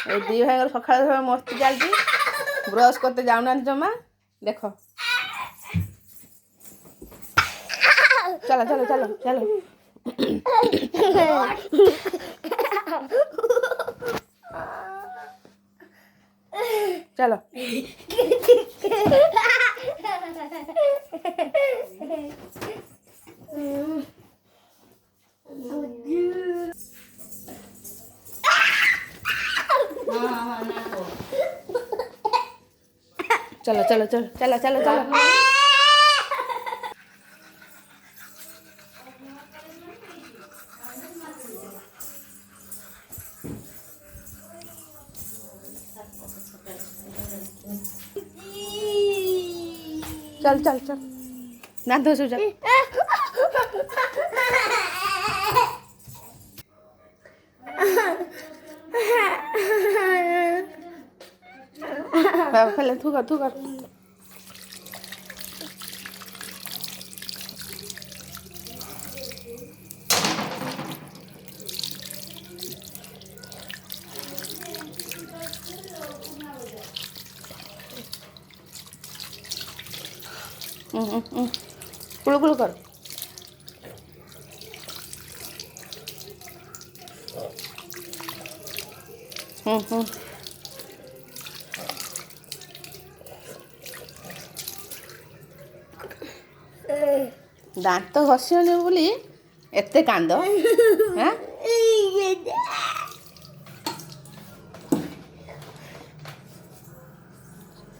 এই ଦି ଭାଇଙ୍କର ସକାଳୁ ସକାଳୁ ମସ୍ତି ଚାଲିଛି। ବ୍ରସ୍ করতে ଯାଉନାହାନ୍ତି ଜମା। ଦେଖ ଚାଲ ଚାଲ ଚାଲ ଚାଲ ଚାଲ चलो चलो चलो चलो चलो चलो चल चल चल ना दो सो चल पहले थू कर कुलू कुलू कर दांत घषिबनी बोली एते कांद हाँ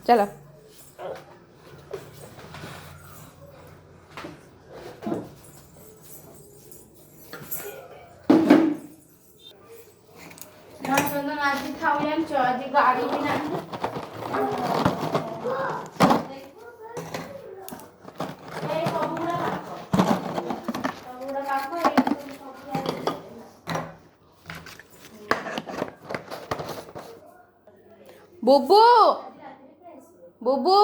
चलो आज खाऊ आज गाड़ी भी नहीं बुबू बुबू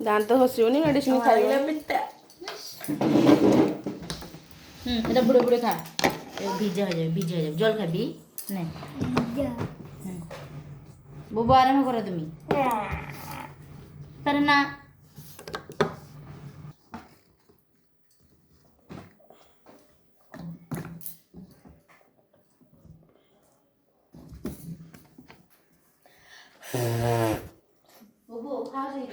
दांत घषिबनी मेडिसिन खाइबा এটা বুড়ে বুড়ে খা ভিজে হয়ে যাবে জল খাবি নে বুবু আরাম করো তুমি তার না বুবু খাও সেই